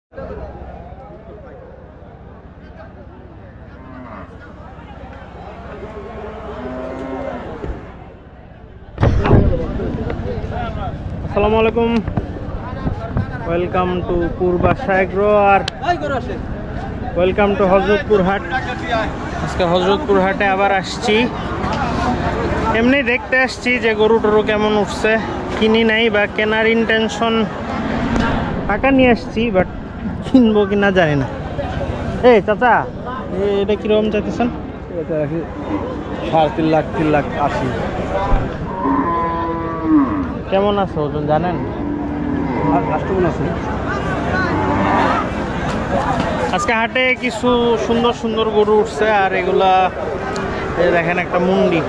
আসসালামু আলাইকুম, welcome to Purbasha agro আর ওয়েলকাম টু হযরতপুর হাট। আজকে হযরতপুর হাটে আবার আসছি, এমনি দেখতে আসছি যে গরু টরু কেমন উঠছে। কিনি নাই বা কেনার ইন্টেনশন, টাকা নিয়ে আসছি বাট কিনবো কিনা জানি না। এই চাচা, এটা কিরকম চাইতেছেন? এটা 3.5 লাখ 3,80,000। কেমন আছে ওজন জানেন? আর কাস্টমার আছে। আজকে হাটে কিছু সুন্দর সুন্দর গরু উঠছে আর এগুলা দেখেন, একটা মুন্ডি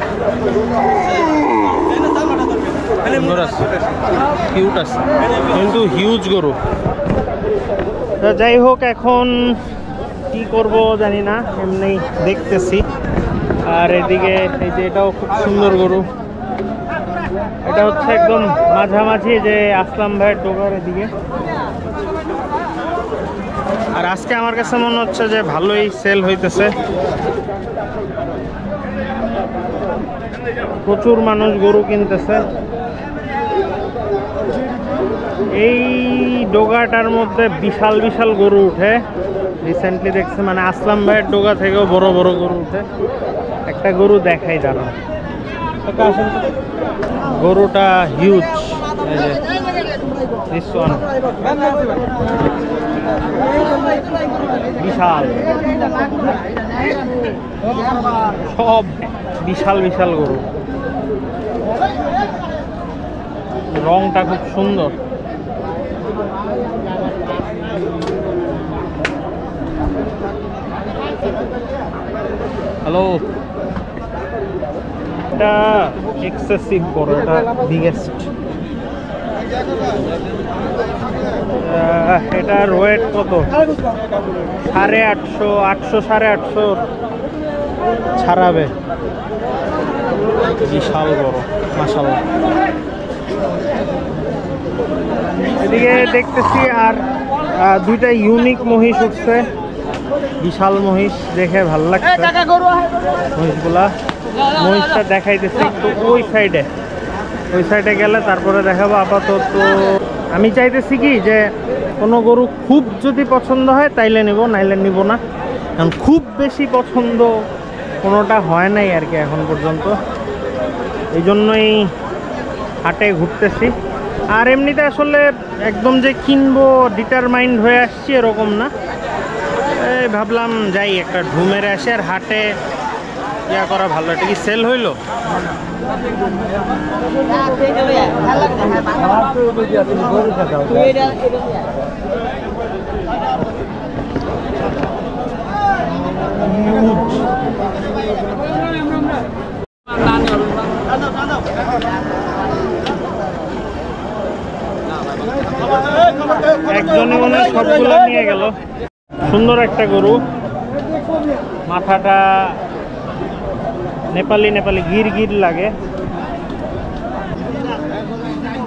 সুন্দর আছে, কিউট আছে, কিন্তু হিউজ গরু। যাই হোক, এখন কি করব জানি না, এমনি দেখতেছি। আর এদিকে এই যে এটাও খুব সুন্দর গরু, এটা হচ্ছে একদম মাঝামাঝি যে আসলাম ভাইয়ের ডোগার এদিকে। আর আজকে আমার কাছে মনে হচ্ছে যে ভালোই সেল হইতেছে, প্রচুর মানুষ গরু কিনতেছে। এই ডোগাটার মধ্যে বিশাল বিশাল গরু উঠে, রিসেন্টলি দেখছি, মানে আসলাম ভাইয়ের ডোগা থেকেও বড় বড় গরু উঠে। একটা গরু দেখাই দাঁড়ান, গরুটা হিউজ, বিশাল, সব বিশাল বিশাল গরু। রংটা খুব সুন্দর। হ্যালো, এটা এক্সেসিভ বড়, এটা বিগেস্ট। এটার ওয়েট কত? 850, 800, 850 ছাড়াবে। বিশাল বড়, মাশাআল্লাহ। এদিকে দেখতেছি আর দুইটা ইউনিক মহিষ উঠছে, বিশাল মহিষ, দেখে ভাল লাগছে মহিষগুলা। মহিষটা দেখাইতেছে একটু ওই সাইডে গেলে তারপরে দেখাবো। আপাতত আমি চাইতেছি কি যে কোনো গরু খুব যদি পছন্দ হয় তাইলে নিব, নাইলে নিব না, কারণ খুব বেশি পছন্দ কোনোটা হয় নাই আর কি এখন পর্যন্ত। এই জন্যই হাটে ঘুরতেছি। আর এমনিতে আসলে একদম যে কিনবো ডিটারমাইন্ড হয়ে আসছি এরকম না, ভাবলাম যাই একটা ঢুমেরে আসে। আর হাটে ইয়া করা ভালো। এটা কি সেল হইলো? একজনে মনে হয় সবগুলো নিয়ে গেল। সুন্দর একটা গরু, মাথাটা নেপালি নেপালি গির গির লাগে।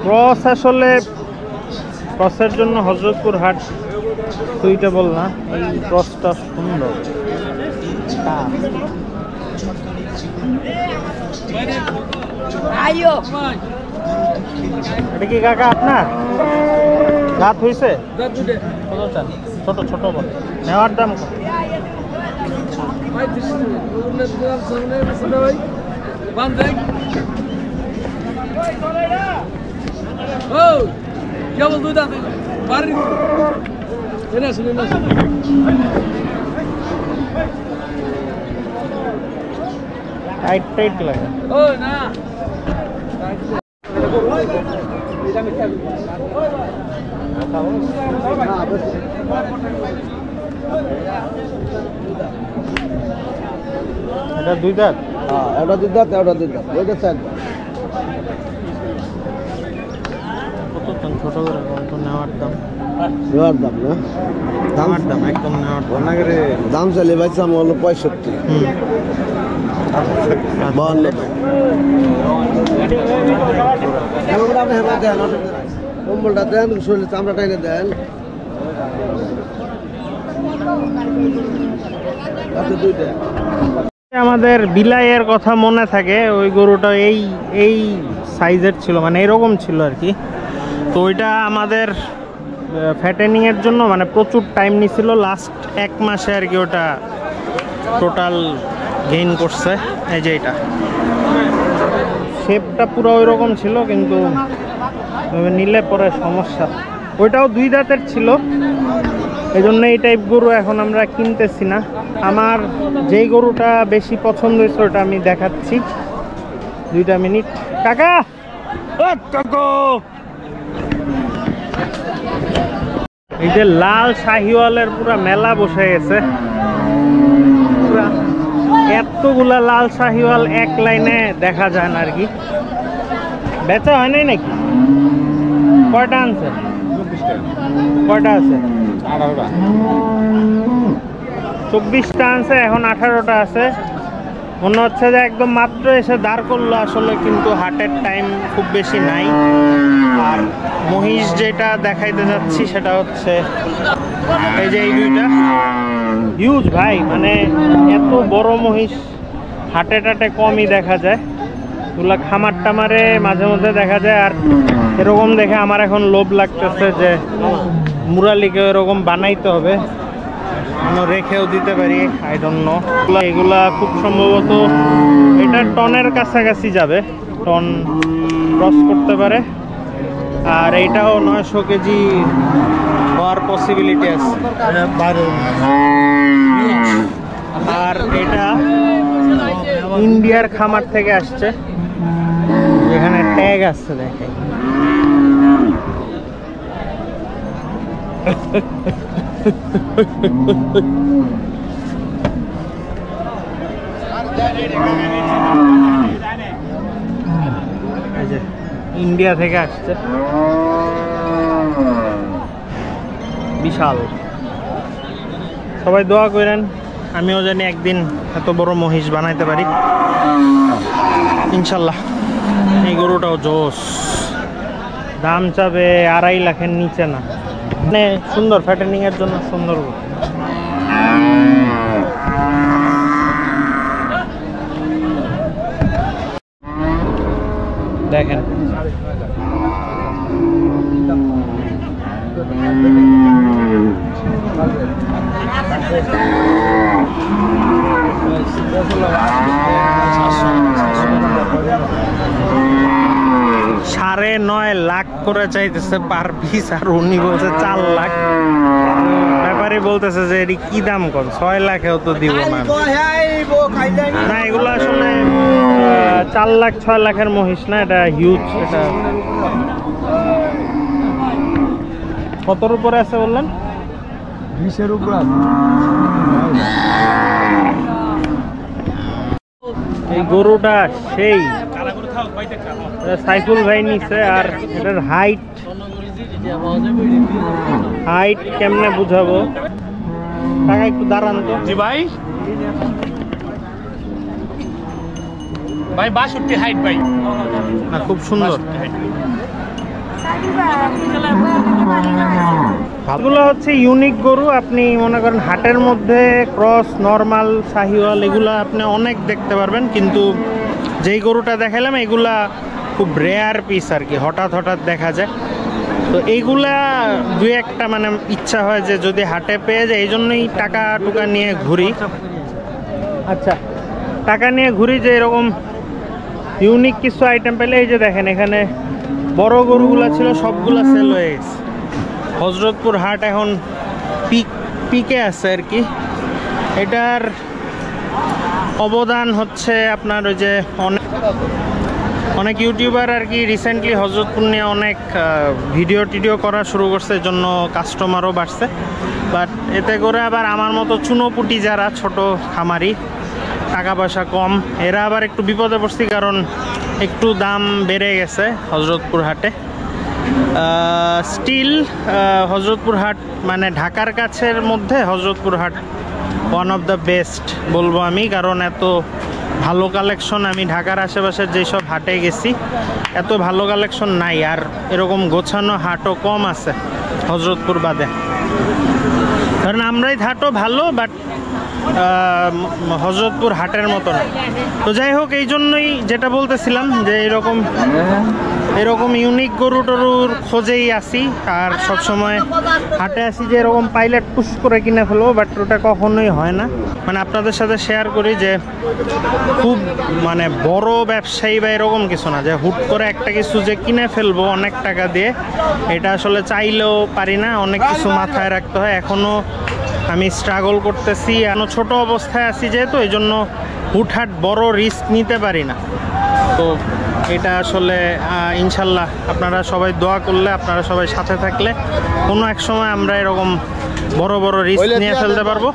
ক্রস, আসলে ক্রসের জন্য হযরতপুর হাট সুইটেবল না। এই ক্রসটা সুন্দর। এটা কি কাকা আপনার রাত হয়েছে? ছোট ছোট বলে নেওয়ার দাম কত? টাইট টাইট লাগে। এটা দুই দাঁত? হ্যাঁ, এটা দুই দাঁত, এটা দুই দাঁত, ওইটা 4 দাঁত। কত ছোট করে কত নেওয়ার দাম? নেওয়ার দাম না, দামের দাম একদম নেওয়ার দাম। দাম চাইলে বাইছিলাম হলো 65। 52। কম্বলটা দেন, শরীরে চামড়া টাইনে দেন। আচ্ছা দুইটা আমাদের বিলাইয়ের কথা মনে থাকে, ওই গরুটা এই সাইজের ছিল, মানে এরকম ছিল আর কি। তো ওইটা আমাদের ফ্যাটেনিং এর জন্য মানে প্রচুর টাইম নিছিল, লাস্ট 1 মাসে আর কি ওটা টোটাল গেইন করছে। এই যে এটা শেপটা পুরো ওই রকম ছিল, কিন্তু নিলে পরে সমস্যা। ওইটাও 2 দাঁতের ছিল, এই জন্য এই টাইপ গরু এখন আমরা কিনতেছি না। আমার যেই গরুটা বেশি পছন্দ হয়েছে ওটা আমি দেখাচ্ছি। 2টা মিনিট। কাকা এই যে লাল শাহিওয়ালের পুরা মেলা বসে গেছে, এতগুলা লাল শাহিওয়াল এক লাইনে দেখা যায় না আর কি। বেচা হয় নাই নাকি? কয়টা আনছে? কয়টা আছে? 24টা আনছে, এখন 18টা আছে। মনে হচ্ছে যে একদম মাত্র এসে দাঁড় করলো, আসলে কিন্তু হাটের টাইম খুব বেশি নাই। আর মহিষ যেটা দেখাইতে যাচ্ছি সেটা হচ্ছে এই যে এই 2টা হিউজ ভাই, মানে এত বড় মহিষ হাটে টাটে কমই দেখা যায়। এগুলা খামার টামারে মাঝে মধ্যে দেখা যায়। আর এরকম দেখে আমার এখন লোভ লাগতেছে যে মুরালিকে এরকম বানাইতে হবে, রেখেও দিতে পারি, আই ডোন্ট নো। এগুলা খুব সম্ভবত এটা টনের কাছাকাছি যাবে, টন ক্রস করতে পারে। আর এইটাও 900 কেজি হওয়ার পসিবিলিটি আছে। আর এটা ইন্ডিয়ার খামার থেকে আসছে, যেখানে ট্যাগ আসছে দেখে। ইন্ডিয়া থেকে আসছে, বিশাল। সবাই দোয়া করেন আমিও জানি একদিন এত বড় মহিষ বানাইতে পারি ইনশাল্লাহ। এই গরুটাও জোস, দাম চাবে 2.5 লাখের নিচে না, মানে সুন্দর ফ্যাটেনিং এর জন্য সুন্দর গরু। দেখেন $9.5 লাখ করে চাইতেছে পার পিস, আর উনি বলছে 4 লাখ। ব্যাপারী বলতেছে যে এটি কি দাম কম, 6 লাখেও তো দিব না। না এগুলো আসলে 4 লাখ 6 লাখের মহিষ না, এটা হিউজ। এটা কতর উপরে আছে বললেন? 20-এর উপরে আছে। এই গরুটা সেই সাইফুল ভাই নিচ্ছে। আর এটার হাইট কেমনে বুঝাবো, টাকা একটু দাঁড়ান তো। জি ভাই, ভাই 62 হাইট ভাই, না খুব সুন্দর। এগুলো হচ্ছে ইউনিক গরু, আপনি মনে করেন হাটের মধ্যে ক্রস, নর্মাল, শাহিওয়াল এগুলো আপনি অনেক দেখতে পারবেন, কিন্তু যেই গরুটা দেখালাম এগুলা খুব রেয়ার পিস আর কি, হঠাৎ হঠাৎ দেখা যায়। তো এইগুলা 2-1টা মানে ইচ্ছা হয় যে যদি হাটে পেয়ে যায়, এই জন্যই টাকা টুকা নিয়ে ঘুরি। আচ্ছা, টাকা নিয়ে ঘুরি যে এরকম ইউনিক কিছু আইটেম পেলে। এই যে দেখেন এখানে বড় গরুগুলা ছিল সবগুলা সেল হয়ে গেছে। হজরতপুর হাট এখন পিকে আছে আর কি। এটার অবদান হচ্ছে আপনার ওই যে অনেক ইউটিউবার আর কি রিসেন্টলি হজরতপুর নিয়ে অনেক ভিডিও টিডিও করা শুরু করছে, এর জন্য কাস্টমারও বাড়ছে। বাট এতে করে আবার আমার মতো চুনোপুটি যারা ছোট খামারি, টাকা পয়সা কম, এরা আবার একটু বিপদে পড়ছি, কারণ একটু দাম বেড়ে গেছে হজরতপুর হাটে। স্টিল হজরতপুর হাট মানে ঢাকার কাছের মধ্যে হজরতপুর হাট ওয়ান অফ দ্য বেস্ট বলবো আমি, কারণ এত ভালো কালেকশন আমি ঢাকার আশেপাশের যেসব হাটে গেছি এত ভালো কালেকশন নাই। আর এরকম গোছানো হাটও কম আছে হজরতপুর বাদে। কারণ আমরাই হাটও ভালো, বাট হজরতপুর হাটের মতো না। তো যাই হোক, এই জন্যই যেটা বলতেছিলাম যে এরকম ইউনিক গরু টরুর খোঁজেই আসি, আর সবসময় হাটে আসি যে এরকম পাইলেট পুশ করে কিনে ফেলবো, বাট ওটা কখনোই হয় না। মানে আপনাদের সাথে শেয়ার করি যে খুব মানে বড় ব্যবসায়ী বা এরকম কিছু না যে হুট করে একটা কিছু যে কিনে ফেলবো অনেক টাকা দিয়ে, এটা আসলে চাইলেও পারি না, অনেক কিছু মাথায় রাখতে হয়। এখনও আমি স্ট্রাগল করতেছি, এখনও ছোট অবস্থায় আছি যেহেতু, এই জন্য হুটহাট বড় রিস্ক নিতে পারি না। তো এটা আসলে ইনশাল্লাহ আপনারা সবাই দোয়া করলে, আপনারা সবাই সাথে থাকলে কোনো এক সময় আমরা এরকম বড় বড় রিস্ক নিয়ে ফেলতে পারবো।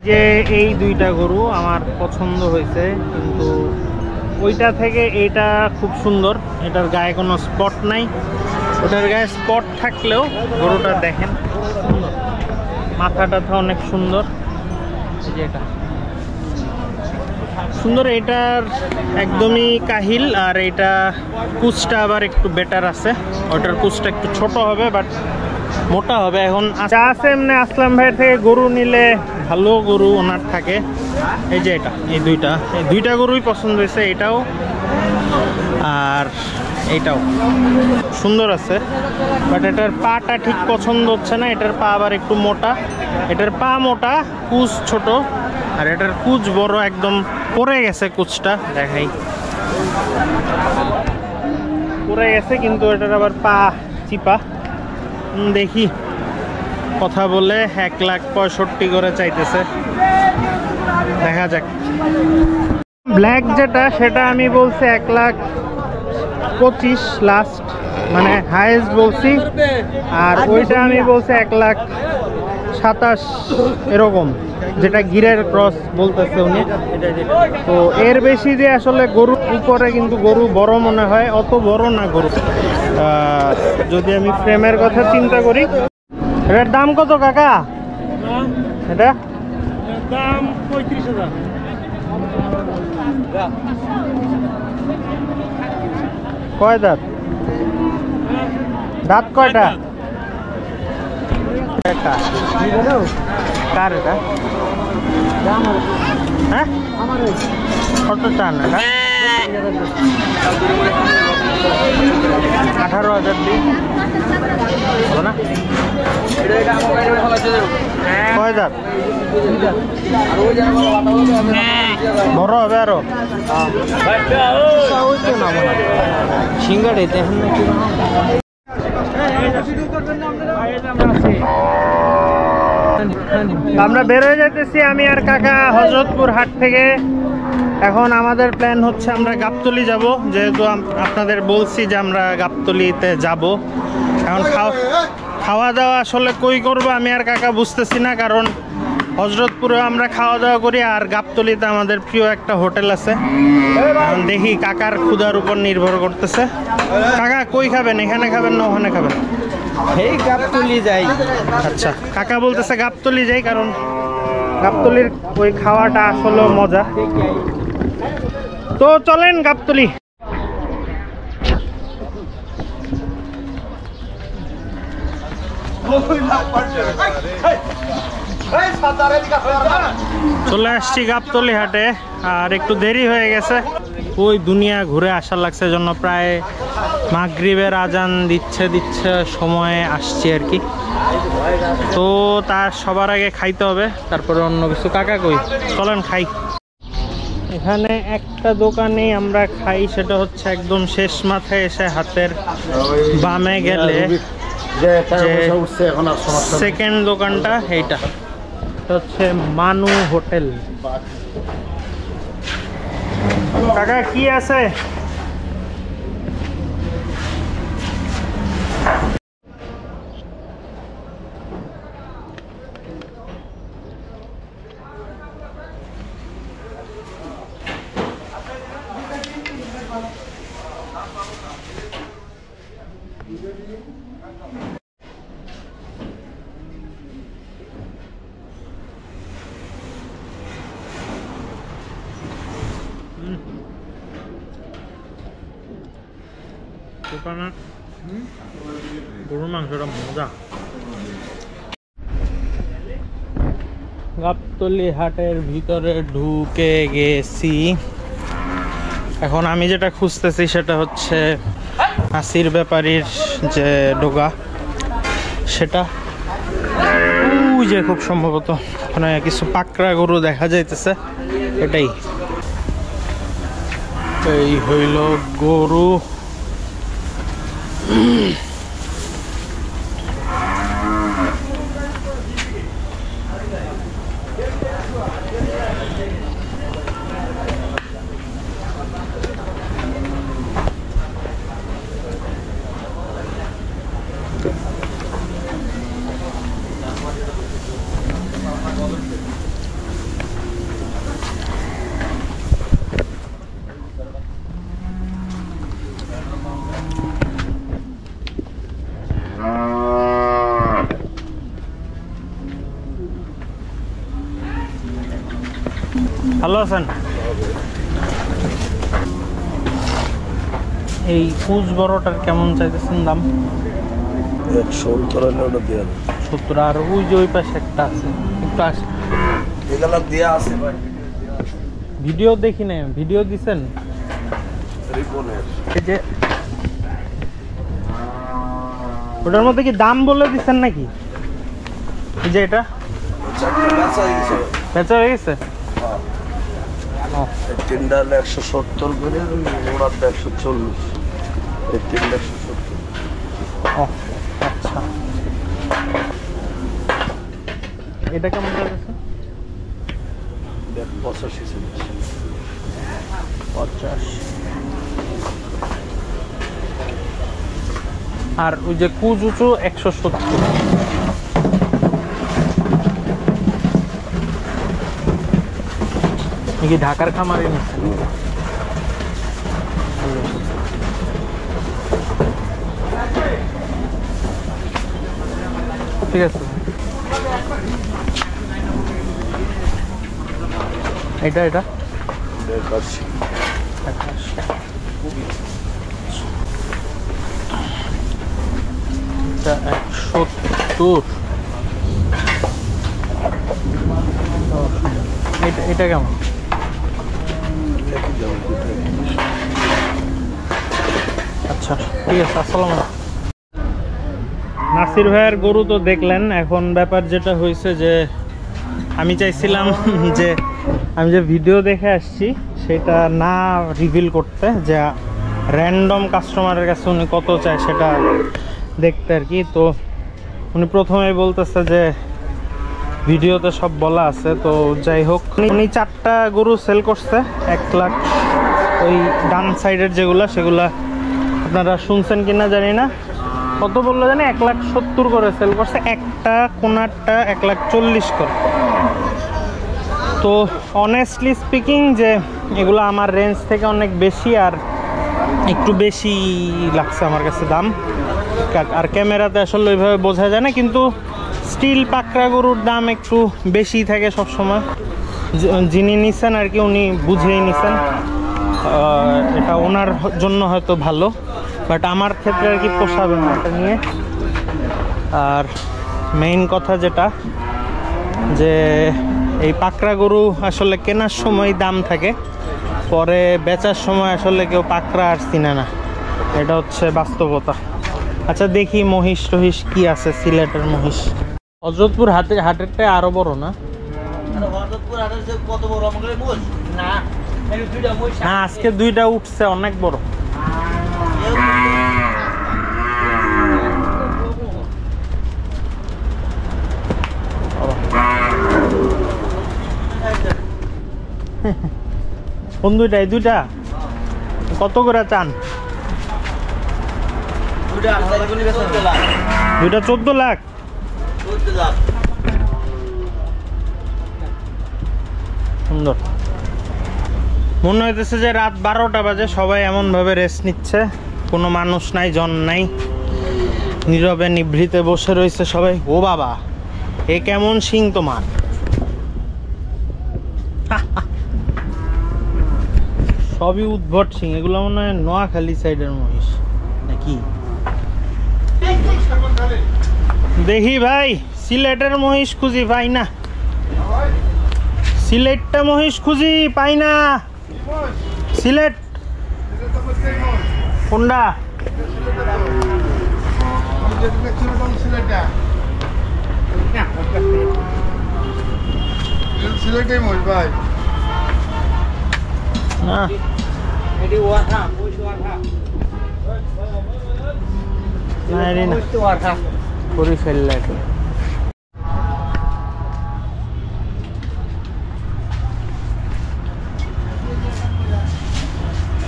যে এই দুইটা গরু আমার পছন্দ হয়েছে, কিন্তু ওইটা থেকে এইটা খুব সুন্দর। এটার গায়ে কোনো স্পট নাই, ওটার গায়ে স্পট থাকলেও গরুটা দেখেন সুন্দর, মাথাটা তো অনেক সুন্দর। এই যে এটা সুন্দর, এটার একদমই কাহিল, আর এটা কুচটা আবার একটু বেটার আছে। ওটার কুচটা একটু ছোট হবে বাট মোটা হবে। এখন যা আছে এমনি আসলাম ভাইয়ের থেকে গরু নিলে ভালো গরু ওনার থাকে। এই যে এটা এই দুইটা গরুই পছন্দ হয়েছে, এটাও আর এইটাও সুন্দর আছে, বাট এটার পাটা ঠিক পছন্দ হচ্ছে না। এটার পা আবার একটু মোটা, এটার পা মোটা, কুচ ছোট, আর এটার কুচ বড়, একদম পড়ে গেছে কুচটা, দেখাই পড়ে গেছে, কিন্তু এটার আবার পা চিপা। দেখি কথা বলে 1,65,000 করে চাইতেছে, দেখা যাক। ব্ল্যাক যেটা সেটা আমি বলছি 1,25,000 লাস্ট, মানে হাইয়েস্ট বলছি, আর ওইটা আমি বলছি 1,27,000 এরকম, যেটা গিরের ক্রস বলতেছে উনি। তো এর বেশি দিয়ে আসলে গরু উপরে কিন্তু গরু বড় মনে হয়, অত বড় না গরু। যদি আমি ফ্রেমের কথা চিন্তা করি, এটার দাম কত কাকা? এটা দাম 35,000। কয় দাঁত? দাঁত কয়টা? কার এটা? হ্যাঁ কত টান এটা? 18,000 দিই না? কয় দাঁত? বড় হবে আরো সিঙ্গাড়ে দেখেন নাকি? আমরা বের হয়ে যাইতেছি আমি আর কাকা হজরতপুর হাট থেকে। এখন আমাদের প্ল্যান হচ্ছে আমরা গাবতলী যাব, যেহেতু আপনাদের বলছি যে আমরা গাবতলীতে যাব। এখন খাওয়া দাওয়া আসলে কই করব আমি আর কাকা বুঝতেছি না, কারণ হজরতপুরে আমরা খাওয়া দাওয়া করি, আর গাবতলীতে আমাদের প্রিয় একটা হোটেল আছে। এখন দেখি কাকার ক্ষুধার উপর নির্ভর করতেছে। কাকা কই খাবেন, এখানে খাবেন না ওখানে খাবেন? এই গাবতলী যাই। আচ্ছা, কাকা বলতেছে গাবতলী যাই, কারণ গাবতলীর ওই খাওয়াটা আসলে মজা। তো চলেন গাবতলী। চলে আসছি গাবতলী হাটে, আর একটু দেরি হয়ে গেছে। ওই দুনিয়া ঘুরে আসার লাগছে, জন্য প্রায় মাগরিবের আজান দিচ্ছে সময়ে আসছি আর কি। তো তার সবার আগে খাইতে হবে, তারপরে অন্য কিছু। কাকা কই, চলেন খাই। এখানে একটা দোকানে আমরা খাই, সেটা হচ্ছে একদম শেষ মাথায় এসে হাতের বামে গেলে সেকেন্ড দোকানটা, এইটা হচ্ছে মানু হোটেল। কাকা কি আছে? দোকানের গরুর মাংসটা মজা। গাবতলী হাটের ভিতরে ঢুকে গেছি। এখন আমি যেটা খুঁজতেছি সেটা হচ্ছে নাসির ব্যাপারীর যে ডোগা, সেটা ওই যে খুব সম্ভবত ওখানে কিছু পাকড়া গরু দেখা যাইতেছে। এটাই এই হইল গরু। ভালো আছেন? এই কুচ বড়টার কেমন চাইতেছেন দাম? 70। আর ওই যে ওই পাশে একটা আছে, একটু আসে। ভিডিও দেখি না, ভিডিও দিছেন এই যে ওটার মধ্যে কি দাম বলে দিচ্ছেন নাকি? এই যে এটা বেচা হয়ে গেছে। তিনটা 170 করে, ওরা 140, এই তিনটা 170। আচ্ছা, এটা কেমন যাচ্ছে? 85-50। আর ওই যে কুচুচু 170। কি ঢাকার খামারে নিচ্ছে? ঠিক আছে। এটা এটা 81। এটা 170। এটা কেমন? আচ্ছা ঠিক আছে। আসসালামু আলাইকুম। নাসির ভাইয়ের গরু তো দেখলেন। এখন ব্যাপার যেটা হয়েছে যে আমি চাইছিলাম যে আমি যে ভিডিও দেখে আসছি সেটা না রিভিল করতে, যে র্যান্ডম কাস্টমারের কাছে উনি কত চায় সেটা দেখতে আর কি। তো উনি প্রথমেই বলতেছে যে ভিডিওতে সব বলা আছে। তো যাই হোক, উনি 4টা গরু সেল করছে 1 লাখ। ওই ডান সাইডের যেগুলা সেগুলা আপনারা শুনছেন কিনা জানি না, কত বললো জানি 1,70,000 করে সেল করছে। একটা কোনারটা 1,40,000 করে। তো অনেস্টলি স্পিকিং যে এগুলো আমার রেঞ্জ থেকে অনেক বেশি, আর একটু বেশি লাগছে আমার কাছে দাম। আর ক্যামেরাতে আসলে ওইভাবে বোঝা যায় না, কিন্তু স্টিল পাকড়া গরুর দাম একটু বেশি থাকে সবসময়। যিনি নিছেন আর কি উনি বুঝেই নিছেন, এটা ওনার জন্য হয়তো ভালো, বাট আমার ক্ষেত্রে আর কি পোষাবে না এটা নিয়ে। আর মেইন কথা যেটা, যে এই পাকড়া গরু আসলে কেনার সময় দাম থাকে, পরে বেচার সময় আসলে কেউ পাকড়া আর চিনে না, এটা হচ্ছে বাস্তবতা। আচ্ছা দেখি মহিষ টহিষ কি আছে, সিলেটের মহিষ। হযরতপুর হাটেরটাই আরো বড় না? হ্যাঁ আজকে 2টা উঠছে, অনেক বড়। কোন 2টা? এই 2টা কত করে চান? 2টা 14 লাখ। সুন্দর। মনে হইতেছে যে রাত 12টা বাজে, সবাই এমন ভাবে রেস্ট নিচ্ছে, কোনো মানুষ নাই, জন নাই, নীরবে নিভৃতে বসে রয়েছে সবাই। ও বাবা, এ কেমন সিং তোমার? সবই উদ্ভট সিং। এগুলো মনে হয় নোয়াখালী সাইডের মহিষ নাকি? দেখি ভাই, সিলেটের মহিষ খুঁজি পাই না। সিলেটটা মহিষ খুঁজি পাই না। সিলেট কোনটা? সিলেটেই মহিষ ভাই। না করে ফেললে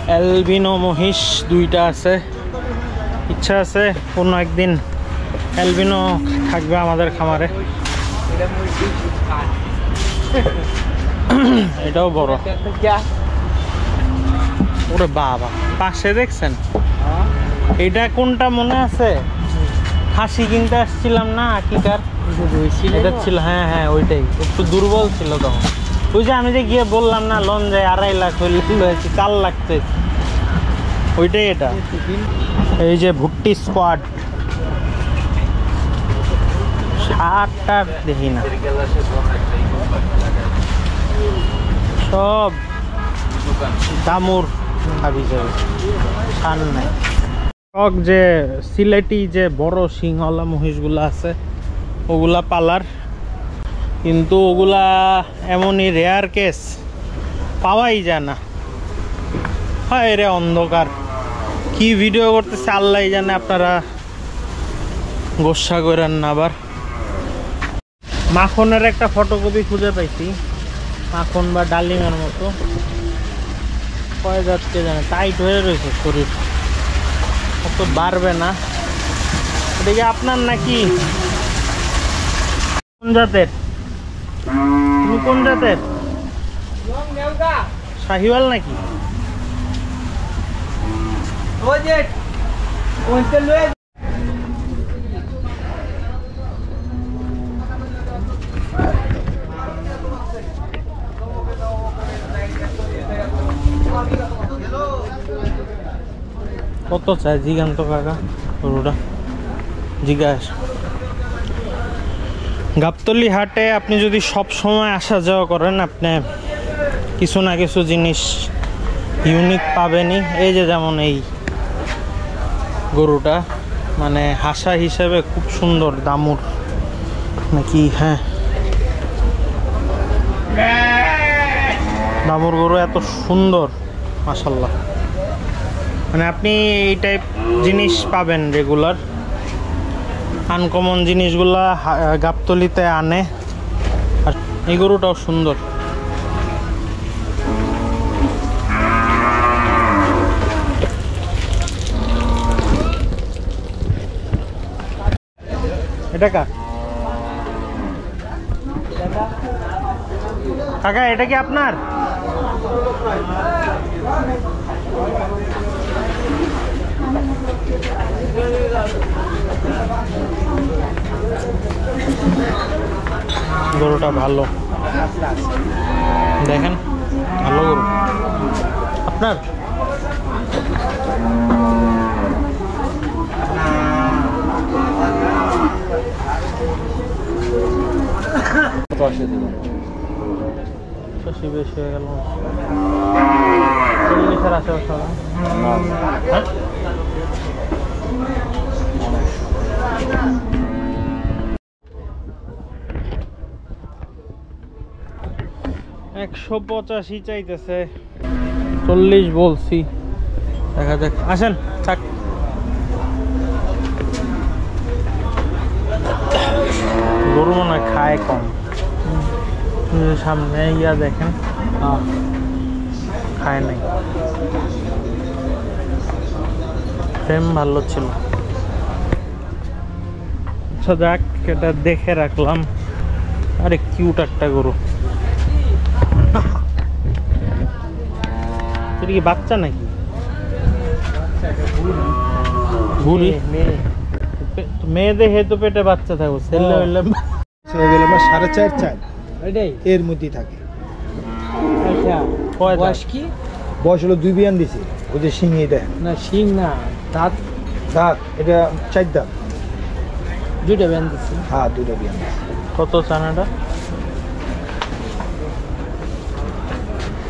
অ্যালবিনো মহিষ দুইটা আছে। ইচ্ছা আছে কোনো একদিন অ্যালবিনো থাকবে আমাদের খামারে। এটাও বড়। ওরে বাবা, পাশে দেখছেন? এটা কোনটা মনে আছে? খাসি কিনতে আসছিলাম না, আকিকার এটা ছিল। হ্যাঁ হ্যাঁ, ওইটাই। একটু দুর্বল ছিল তখন। ওই যে আমি যে গিয়ে বললাম না লঞ্চে 2.5 লাখ হয়েছে, 4 লাখ চাইছি, ওইটাই এটা। এই যে ভুট্টি স্কোয়াড 60টা দেখি না, সব দামুর ভাবি যাবে, সার নাই। টক যে সিলেটি যে বড় সিংহলা মহিষগুলো আছে ওগুলা পালার, কিন্তু ওগুলা এমনই রেয়ার কেস, পাওয়াই যায় না। হয় রে অন্ধকার, কি ভিডিও করতেছে আল্লাহ জানে, আপনারা গোসা করেন না। আবার মাখনের একটা ফটোকপি খুঁজে পাইছি, মাখন বা ডালিমের মতো, কয়ে যাচ্ছে জানে, টাইট হয়ে রয়েছে শরীর, অত বাড়বে না। এটা কি আপনার নাকি? কোন জাতের? তুমি কোন জাতের? শাহিওয়াল নাকি? কত চাই জিগান্ত কাকা গরুটা? জিজ্ঞাস। গাবতলী হাটে আপনি যদি সব সময় আসা যাওয়া করেন, আপনি কিছু না কিছু জিনিস ইউনিক পাবেনই। এই যে যেমন এই গরুটা, মানে হাসা হিসেবে খুব সুন্দর, দামুর নাকি? হ্যাঁ, দামুর গরু এত সুন্দর মাশাআল্লাহ। মানে আপনি এই টাইপ জিনিস পাবেন রেগুলার, আনকমন জিনিসগুলা গাবতলীতে আনে। আর এই গরুটাও সুন্দর। এটা কাকা, এটা কি আপনার? গরুটা ভালো, দেখেন, ভালো গরু। আপনার? বেশি হয়ে গেল, 40-এর আশেপাশে। 185 চাইতেছে, 40 বলছি, দেখা যাক। আসেন, থাক। গরু মনে হয় খায় কম। সামনে ইয়া দেখেন, খায় নাই। ফ্রেম ভালো ছিল। আচ্ছা যাক, এটা দেখে রাখলাম। আরে কিউট একটা গরু। এটা কি বাচ্চা নাকি? বুড়ি মেয়ে দেখে তো পেটে বাচ্চা থাকবো, ছেলে হইলে 4.5 চাই, এর মধ্যেই থাকে। বয়স কি? বয়স হলো 2 বিয়ান দিছে। ওই যে শিং, এটা না শিং না, দাঁত। দাঁত এটা 4 দাঁত। 2টা বিয়ান দিছে। হ্যাঁ, 2টা বিয়ান দিছে। কত চানাটা?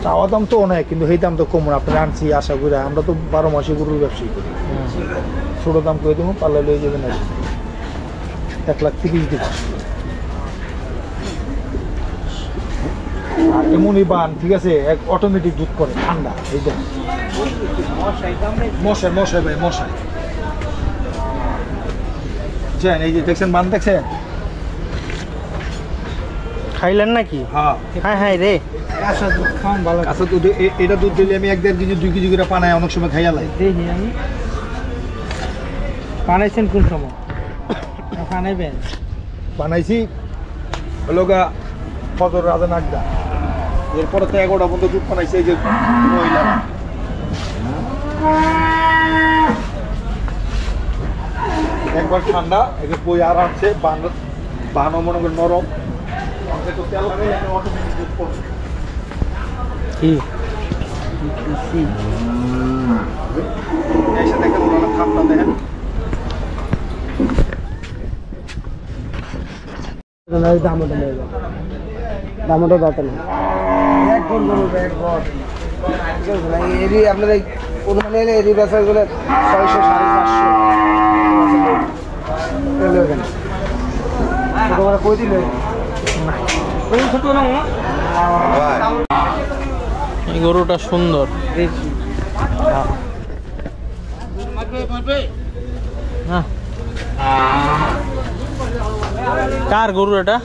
চাওয়া দাম তো অনেক, কিন্তু এই দাম তো কম না। আপনার আনছি আশা করি, আমরা তো 12 মাসে গরুর ব্যবসায়ী করি। ছোটো দাম করে দেবো, পাল্লা লয়ে যাবেন আর 1,30,000 দেবো। আর এমনই বান, ঠিক আছে, এক অটোমেটিক দুধ করে ঠান্ডা। এই দেখ মশাই মশাই ভাই মশাই, বুঝছেন? এই যে দেখছেন বান, দেখছেন? খাইলেন নাকি? হ্যাঁ হ্যাঁ হ্যাঁ রে, কাঁচা দুধ খান ভালো। কাঁচা দুধ এটা দুধ দিলে আমি 1-1.5 কেজি 2 কেজি করে পানায় অনেক সময় খাইয়া লাই। দেখি আমি বানাইছেন কোন সময়? বানাইবেন? বানাইছি হলো গা ফজর রাজা নাগদা, এরপরে তো 11টা পর্যন্ত দুধ বানাইছে। এই যে মহিলা একবার ঠান্ডা, একে বই আরামছে, বানও মনে করে নরম। একটু তেল লাগাই অটোমেটিক দুধ পড়বে। কি এসে দেখেন ওরা খাপটা দেখেন। দামটা দরকার নেই, আপনার এই অনুমানে এলে এরি বেচার গুলো 600 550 কই দিলে এই গরুটা সুন্দর। হ্যাঁ। কার গরু এটা?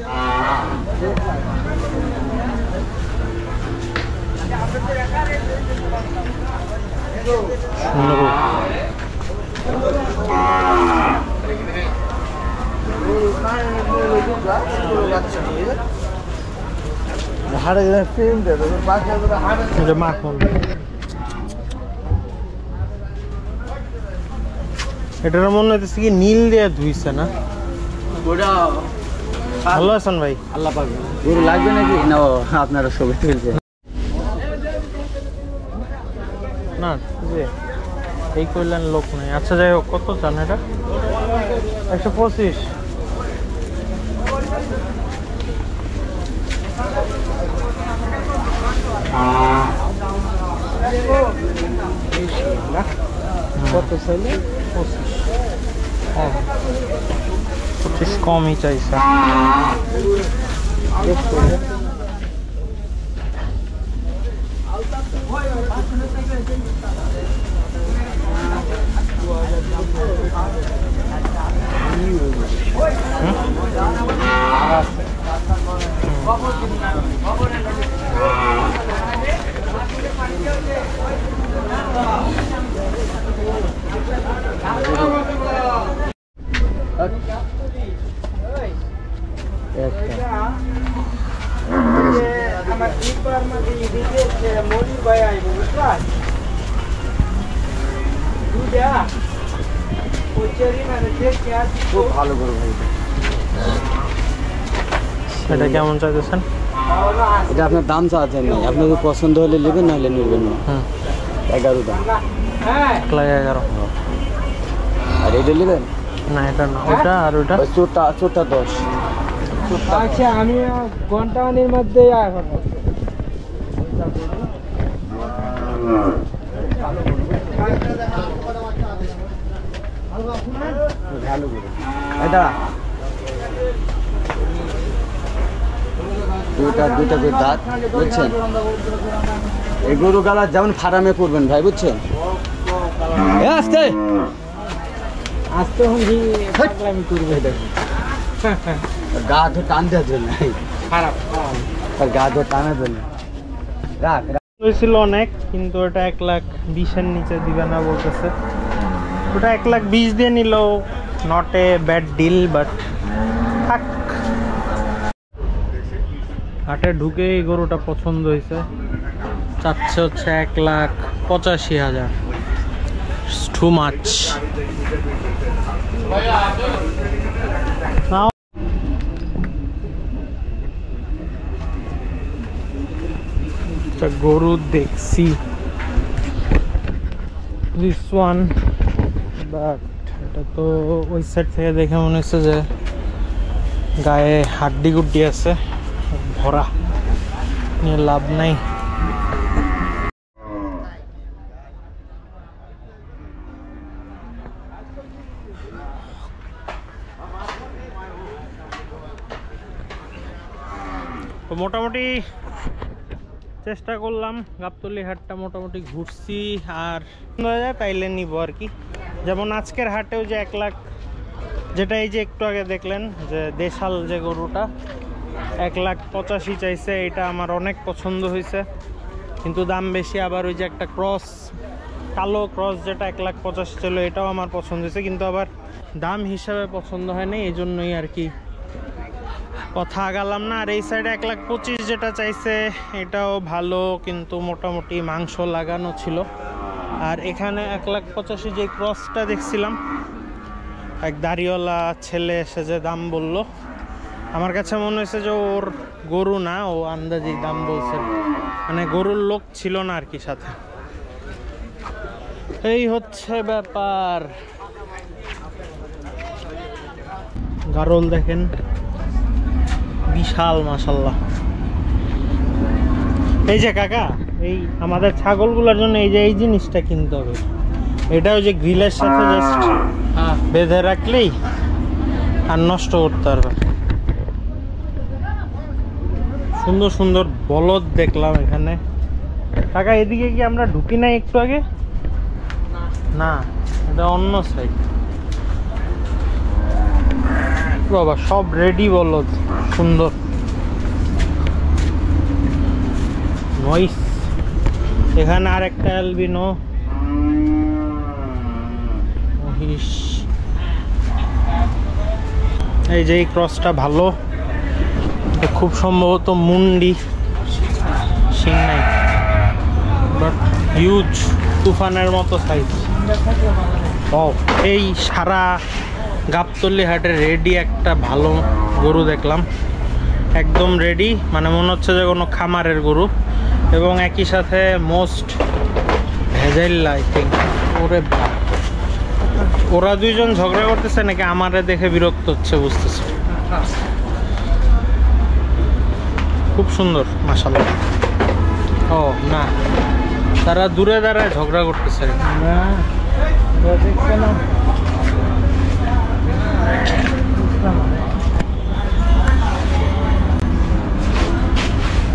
মাখন, এটার মনে হচ্ছে কি নীল দিয়ে ধুইছে না? ভালো আছেন ভাই? আল্লাহ পাক। গরু লাগবে নাকি না আপনারা সবাই তুলছে? না এই কইলেন লোক নাই। আচ্ছা যাই হোক, কত চান এটা? 125। কত চাইলে? 25 কমই চাইছে। খুব ভালো গরু ভাই। এটা কেমন চাইতেছেন? এটা আপনার দাম চাচ্ছেন না, আপনাদের পছন্দ হলে নেবেন, নাহলে নেবেন না। 11 দাম। 1,11। আর এটা নেবেন না এটা না, ওইটা আর ওইটা। চোরটা 10। আচ্ছা আমি ঘন্টাখানির মধ্যে ভালো গরু এটা। দুটা করে দাঁত, বুঝছেন? এই গরু গালা যেমন ফার্মে করবেন ভাই, বুঝছেন? আস্তে আস্তে আমি করবো। গা ধরে টান দেওয়ার জন্য, খারাপ গা ধরে টানার জন্য রাখ। হয়েছিল অনেক, কিন্তু ওটা 1,20,000 নিচে দিবে না বলতেছে। ওটা 1,20,000 দিয়ে নিল, not a bad deal, but থাক। হাটে ঢুকে এই গরুটা পছন্দ হয়েছে, চাচ্ছে হচ্ছে 1,85,000। Too much. গরু দেখছি দিস ওয়ান, বাট এটা তো ওই সাইড থেকে দেখে মনে হচ্ছে যে গায়ে হাড্ডি গুড্ডি আছে, ভরা, নিয়ে লাভ নাই। তো মোটামুটি চেষ্টা করলাম, গাবতলী হাটটা মোটামুটি ঘুরছি, আর তাইলে নিব আর কি। যেমন আজকের হাটেও যে 1 লাখ, যেটা এই যে একটু আগে দেখলেন যে দেশাল যে গরুটা 1,85,000 চাইছে, এটা আমার অনেক পছন্দ হয়েছে, কিন্তু দাম বেশি। আবার ওই যে একটা ক্রস, কালো ক্রস যেটা 1,85,000 ছিল, এটাও আমার পছন্দ হয়েছে, কিন্তু আবার দাম হিসাবে পছন্দ হয়নি, এই জন্যই আর কি কথা আগালাম না। আর এই সাইডে 1,25,000 যেটা চাইছে, এটাও ভালো, কিন্তু মোটামুটি মাংস লাগানো ছিল। আর এখানে 1,85,000 যে ক্রসটা দেখছিলাম, এক দাড়িওয়ালা ছেলে এসে যে দাম বলল, আমার কাছে মনে হয়েছে যে ওর গরু না, ও আন্দাজি দাম বলছে, মানে গরুর লোক ছিল না আর কি সাথে। এই হচ্ছে ব্যাপার। গারল দেখেন বিশাল, মাশাল্লাহ। এই যে কাকা, এই আমাদের ছাগলগুলোর জন্য এই যে এই জিনিসটা কিনতে হবে, এটা ওই যে গ্রিলের সাথে জাস্ট বেঁধে রাখলেই আর নষ্ট করতে পারবে। সুন্দর সুন্দর বলদ দেখলাম এখানে। কাকা এদিকে কি আমরা ঢুকি নাই একটু আগে? না, এটা অন্য সাইড। বাবা সব রেডি বলদ, সুন্দর নইস। এখানে আর একটা অ্যালবিনো মহিষ। এই যে এই ক্রসটা ভালো, খুব সম্ভবত মুন্ডি, সিং নাই, বাট হিউজ, তুফানের মতো সাইজ। এই সারা গাবতলী হাটে রেডি একটা ভালো গরু দেখলাম, একদম রেডি, মানে মনে হচ্ছে যে কোনো খামারের গরু, এবং একই সাথে মোস্ট ভেজাইল আই থিঙ্ক। ওরে ওরা দুইজন ঝগড়া করতেছে নাকি আমারে দেখে বিরক্ত হচ্ছে বুঝতেছে। খুব সুন্দর মাশাআল্লাহ। ও না, তারা দূরে দাঁড়ায় ঝগড়া করতেছে না, দেখছে না।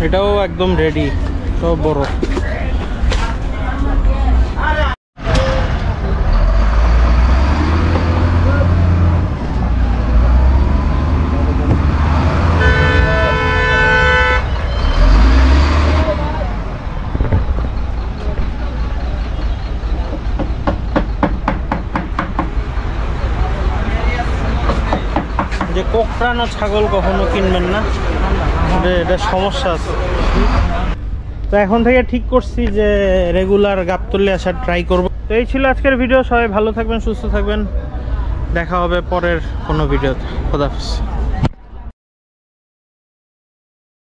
এটাও একদম রেডি, সব বড়। যে কোকড়ানো ছাগল কখনো কিনবেন না, এটা সমস্যা আছে। তো এখন থেকে ঠিক করছি যে রেগুলার গাবতলী আসার ট্রাই করব। তো এই ছিল আজকের ভিডিও। সবাই ভালো থাকবেন, সুস্থ থাকবেন, দেখা হবে পরের কোনো ভিডিওতে। খোদা হাফেজ।